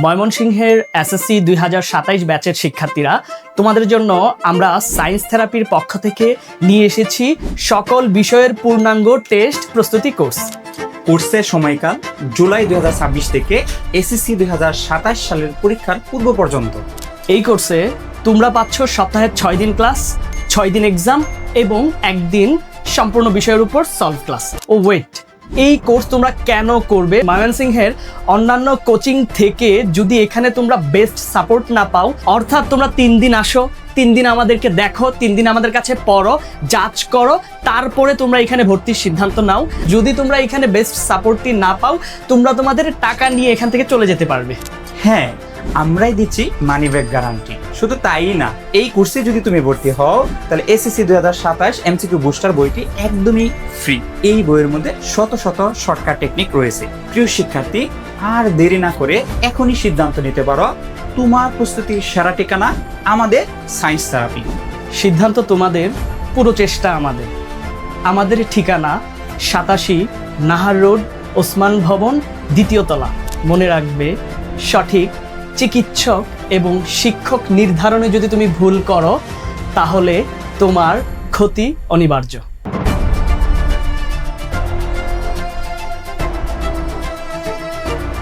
ময়মনসিংহের এসএসসি 2027 ব্যাচের শিক্ষার্থীরা, তোমাদের জন্য আমরা সায়েন্স থেরাপির পক্ষ থেকে নিয়ে এসেছি সকল বিষয়ের পূর্ণাঙ্গ টেস্ট প্রস্তুতি কোর্স। কোর্সের সময়কাল জুলাই 2026 থেকে এসএসসি 2027 সালের পরীক্ষার পূর্ব পর্যন্ত। এই কোর্সে তোমরা পাচ্ছ সপ্তাহে 6 দিন ক্লাস, 6 দিন এক্সাম এবং একদিন সম্পূর্ণ বিষয়ের উপর সলভ ক্লাস। ও ওয়েট, এই কোর্স তোমরা কেন করবে? ময়মনসিংহের অন্যান্য কোচিং থেকে যদি এখানে তোমরা বেস্ট সাপোর্ট না পাও, অর্থাৎ তোমরা 3 দিন আসো, 3 দিন আমাদেরকে দেখো, 3 দিন আমাদের কাছে পড়ো, জাজ করো, তারপরে তোমরা এখানে ভর্তির সিদ্ধান্ত নাও। যদি তোমরা এখানে বেস্ট সাপোর্টটি না পাও, তোমরা তোমাদের টাকা নিয়ে এখান থেকে চলে যেতে পারবে। হ্যাঁ, আমরাই দিচ্ছি মানি ব্যাক গ্যারান্টি। শুধু তাই না, এই কোর্সে যদি তুমি ভর্তি হও তাহলে এসএসসি 2027 এমসিকিউ বুস্টার বইটি একদমই ফ্রি। এই বইয়ের মধ্যে শত শত শর্টকাট টেকনিক রয়েছে। প্রিয় শিক্ষার্থী, আর দেরি না করে এখনই সিদ্ধান্ত নিতে পারো। তোমার প্রস্তুতির সেরা ঠিকানা আমাদের সায়েন্স থেরাপি। সিদ্ধান্ত তোমাদের, পুরো চেষ্টা আমাদের। আমাদের ঠিকানা 87 নাহার রোড, ওসমান ভবন, 2য় তলা। মনে রাখবে, সঠিক চিকিৎসক এবং শিক্ষক নির্ধারণে যদি তুমি ভুল করো, তাহলে তোমার ক্ষতি অনিবার্য।